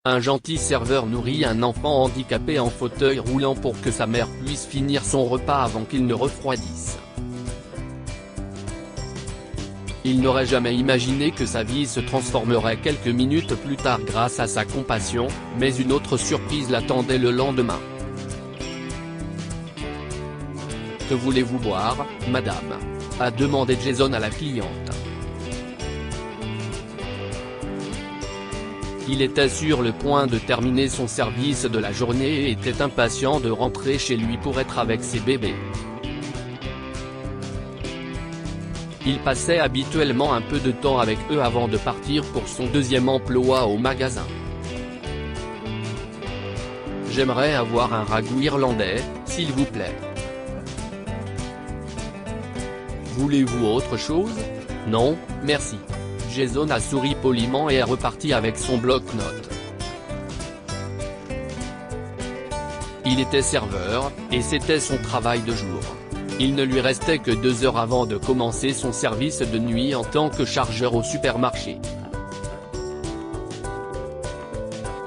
Un gentil serveur nourrit un enfant handicapé en fauteuil roulant pour que sa mère puisse finir son repas avant qu'il ne refroidisse. Il n'aurait jamais imaginé que sa vie se transformerait quelques minutes plus tard grâce à sa compassion, mais une autre surprise l'attendait le lendemain. « Que voulez-vous boire, madame ?» a demandé Jason à la cliente. Il était sur le point de terminer son service de la journée et était impatient de rentrer chez lui pour être avec ses bébés. Il passait habituellement un peu de temps avec eux avant de partir pour son deuxième emploi au magasin. « J'aimerais avoir un ragoût irlandais, s'il vous plaît. » « Voulez-vous autre chose ? » « Non, merci. » Jason a souri poliment et est reparti avec son bloc-notes. Il était serveur, et c'était son travail de jour. Il ne lui restait que 2 heures avant de commencer son service de nuit en tant que chargeur au supermarché.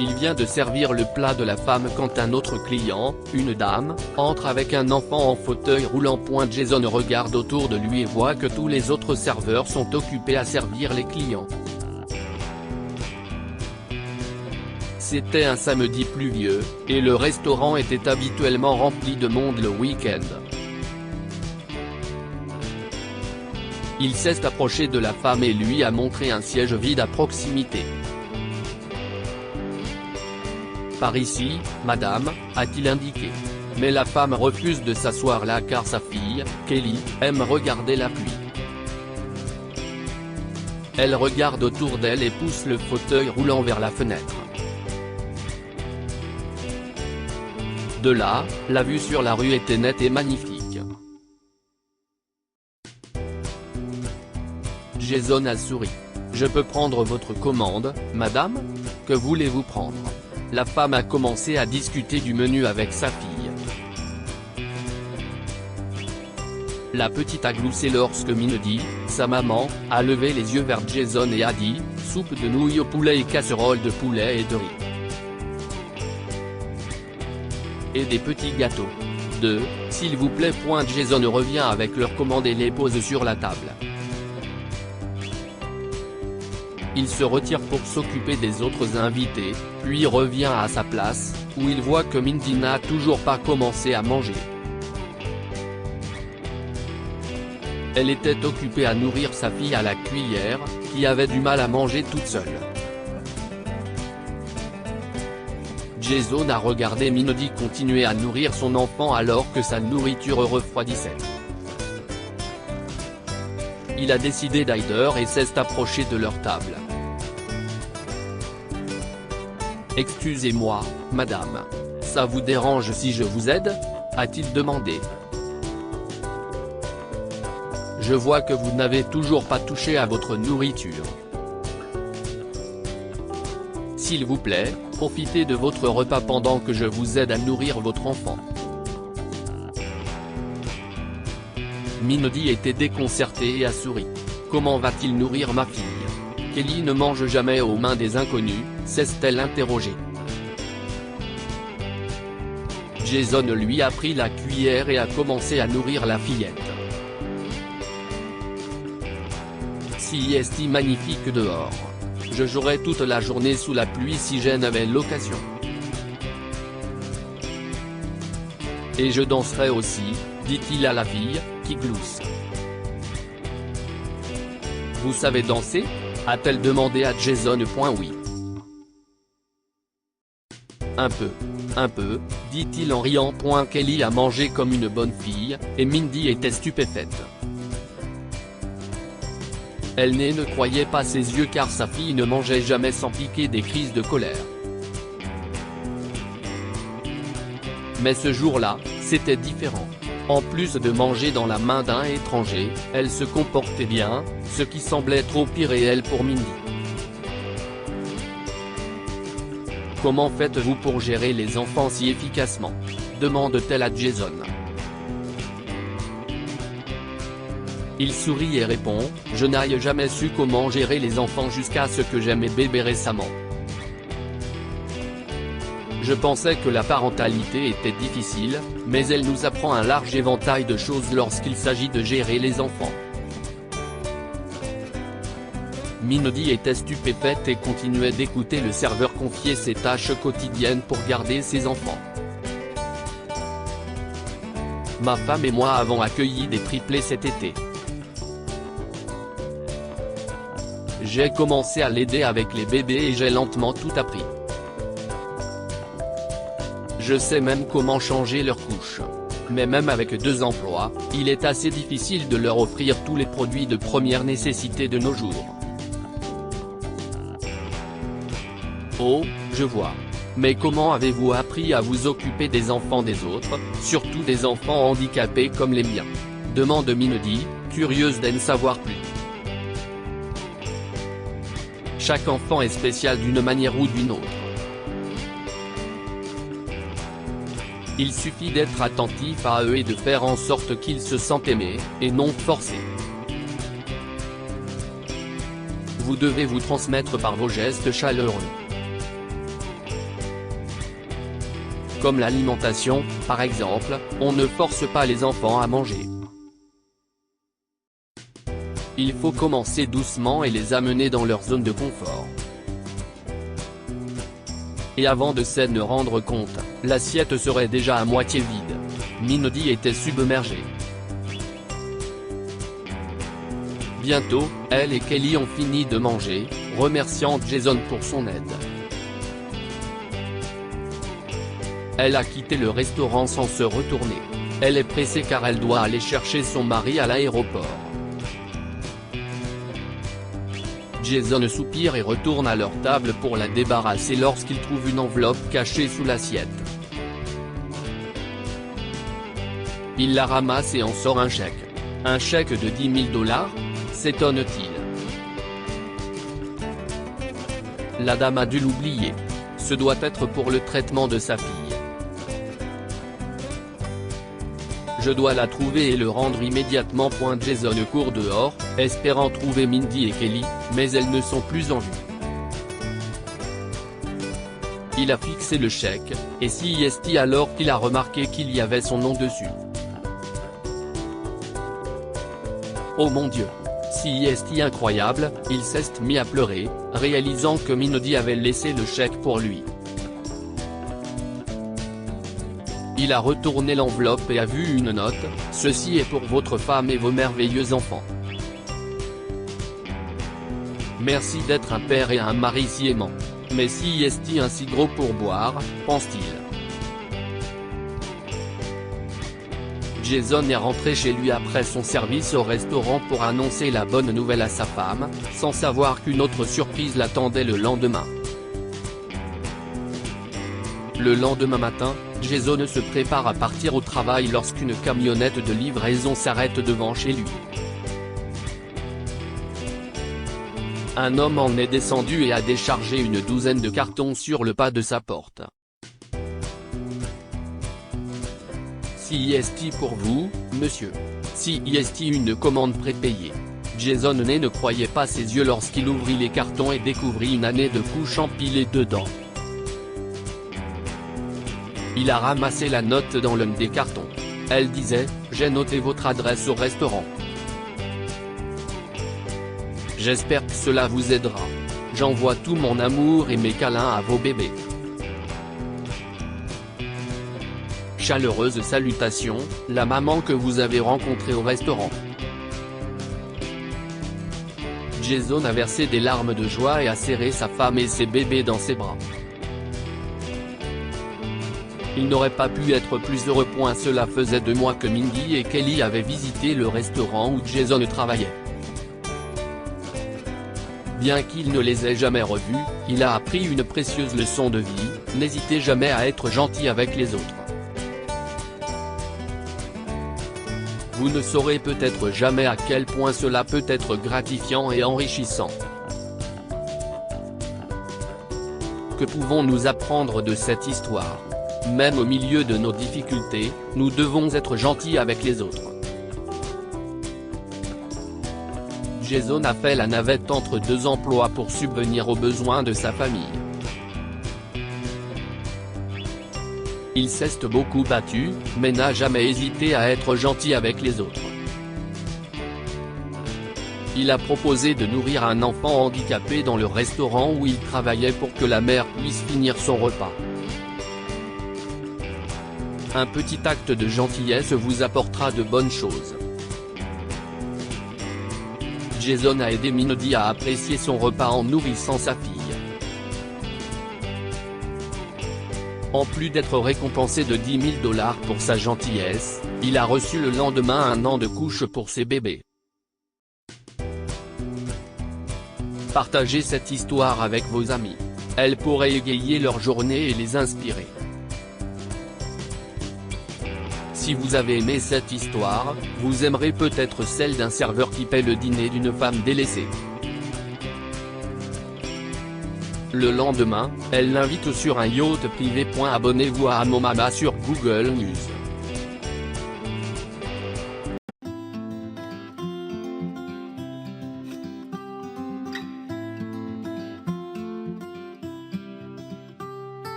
Il vient de servir le plat de la femme quand un autre client, une dame, entre avec un enfant en fauteuil roulant. Jason regarde autour de lui et voit que tous les autres serveurs sont occupés à servir les clients. C'était un samedi pluvieux, et le restaurant était habituellement rempli de monde le week-end. Il s'est approché de la femme et lui a montré un siège vide à proximité. « Par ici, madame », a-t-il indiqué. Mais la femme refuse de s'asseoir là car sa fille, Kelly, aime regarder la pluie. Elle regarde autour d'elle et pousse le fauteuil roulant vers la fenêtre. De là, la vue sur la rue était nette et magnifique. Jason a souri. « Je peux prendre votre commande, madame ? Que voulez-vous prendre ? » La femme a commencé à discuter du menu avec sa fille. La petite a gloussé lorsque Mindy, sa maman, a levé les yeux vers Jason et a dit « Soupe de nouilles au poulet et casserole de poulet et de riz. Et des petits gâteaux. 2, s'il vous plaît. » Jason revient avec leur commande et les pose sur la table. Il se retire pour s'occuper des autres invités, puis revient à sa place, où il voit que Mindy n'a toujours pas commencé à manger. Elle était occupée à nourrir sa fille à la cuillère, qui avait du mal à manger toute seule. Jason a regardé Mindy continuer à nourrir son enfant alors que sa nourriture refroidissait. Il a décidé d'aider et s'est approché de leur table. « Excusez-moi, madame. Ça vous dérange si je vous aide ? » a-t-il demandé. « Je vois que vous n'avez toujours pas touché à votre nourriture. S'il vous plaît, profitez de votre repas pendant que je vous aide à nourrir votre enfant. » Mindy était déconcertée et a souri. « Comment va-t-il nourrir ma fille ? Kelly ne mange jamais aux mains des inconnus, s'est-elle interrogée. Jason lui a pris la cuillère et a commencé à nourrir la fillette. « Si est magnifique dehors. Je jouerais toute la journée sous la pluie si j'en avais l'occasion. Et je danserais aussi, » dit-il à la fille, qui glousse. « Vous savez danser ? » a-t-elle demandé à Jason. « Oui. Un peu, dit-il en riant. » Kelly a mangé comme une bonne fille, et Mindy était stupéfaite. Elle ne croyait pas ses yeux car sa fille ne mangeait jamais sans piquer des crises de colère. Mais ce jour-là, c'était différent. En plus de manger dans la main d'un étranger, elle se comportait bien, ce qui semblait trop irréel pour Mindy. « Comment faites-vous pour gérer les enfants si efficacement ? » demande-t-elle à Jason. Il sourit et répond « Je n'ai jamais su comment gérer les enfants jusqu'à ce que j'aie mes bébés récemment. Je pensais que la parentalité était difficile, mais elle nous apprend un large éventail de choses lorsqu'il s'agit de gérer les enfants. Mindy était stupéfaite et continuait d'écouter le serveur confier ses tâches quotidiennes pour garder ses enfants. Ma femme et moi avons accueilli des triplés cet été. J'ai commencé à l'aider avec les bébés et j'ai lentement tout appris. Je sais même comment changer leurs couches. Mais même avec 2 emplois, il est assez difficile de leur offrir tous les produits de première nécessité de nos jours. Oh, je vois. Mais comment avez-vous appris à vous occuper des enfants des autres, surtout des enfants handicapés comme les miens ? Demande Mindy, curieuse d'en savoir plus. Chaque enfant est spécial d'une manière ou d'une autre. Il suffit d'être attentif à eux et de faire en sorte qu'ils se sentent aimés, et non forcés. Vous devez vous transmettre par vos gestes chaleureux. Comme l'alimentation, par exemple, on ne force pas les enfants à manger. Il faut commencer doucement et les amener dans leur zone de confort. Et avant de s'en rendre compte, l'assiette serait déjà à moitié vide. Mindy était submergée. Bientôt, elle et Kelly ont fini de manger, remerciant Jason pour son aide. Elle a quitté le restaurant sans se retourner. Elle est pressée car elle doit aller chercher son mari à l'aéroport. Jason soupire et retourne à leur table pour la débarrasser lorsqu'il trouve une enveloppe cachée sous l'assiette. Il la ramasse et en sort un chèque. Un chèque de 10 000 $, s'étonne-t-il. La dame a dû l'oublier. Ce doit être pour le traitement de sa fille. Je dois la trouver et le rendre immédiatement. Jason court dehors, espérant trouver Mindy et Kelly, mais elles ne sont plus en vue. Il a fixé le chèque, et CIST alors qu'il a remarqué qu'il y avait son nom dessus. Oh mon Dieu! CIST incroyable, il s'est mis à pleurer, réalisant que Mindy avait laissé le chèque pour lui. Il a retourné l'enveloppe et a vu une note, « Ceci est pour votre femme et vos merveilleux enfants. Merci d'être un père et un mari si aimant. Mais CIST un si gros pourboire, pense-t-il. » Jason est rentré chez lui après son service au restaurant pour annoncer la bonne nouvelle à sa femme, sans savoir qu'une autre surprise l'attendait le lendemain. Le lendemain matin, Jason se prépare à partir au travail lorsqu'une camionnette de livraison s'arrête devant chez lui. Un homme en est descendu et a déchargé une douzaine de cartons sur le pas de sa porte. CIST pour vous, monsieur. CIST une commande prépayée. Jason ne croyait pas ses yeux lorsqu'il ouvrit les cartons et découvrit une année de couches empilées dedans. Il a ramassé la note dans l'un des cartons. Elle disait « J'ai noté votre adresse au restaurant. J'espère que cela vous aidera. J'envoie tout mon amour et mes câlins à vos bébés. Chaleureuse salutation, la maman que vous avez rencontrée au restaurant. » Jason a versé des larmes de joie et a serré sa femme et ses bébés dans ses bras. Il n'aurait pas pu être plus heureux. Cela faisait 2 mois que Mindy et Kelly avaient visité le restaurant où Jason travaillait. Bien qu'il ne les ait jamais revus, il a appris une précieuse leçon de vie, n'hésitez jamais à être gentil avec les autres. Vous ne saurez peut-être jamais à quel point cela peut être gratifiant et enrichissant. Que pouvons-nous apprendre de cette histoire ? Même au milieu de nos difficultés, nous devons être gentils avec les autres. Jason a fait la navette entre 2 emplois pour subvenir aux besoins de sa famille. Il s'est beaucoup battu, mais n'a jamais hésité à être gentil avec les autres. Il a proposé de nourrir un enfant handicapé dans le restaurant où il travaillait pour que la mère puisse finir son repas. Un petit acte de gentillesse vous apportera de bonnes choses. Jason a aidé Mindy à apprécier son repas en nourrissant sa fille. En plus d'être récompensé de 10 000 $ pour sa gentillesse, il a reçu le lendemain un an de couche pour ses bébés. Partagez cette histoire avec vos amis. Elle pourrait égayer leur journée et les inspirer. Si vous avez aimé cette histoire, vous aimerez peut-être celle d'un serveur qui paie le dîner d'une femme délaissée. Le lendemain, elle l'invite sur un yacht privé. Abonnez-vous à Amomama sur Google News.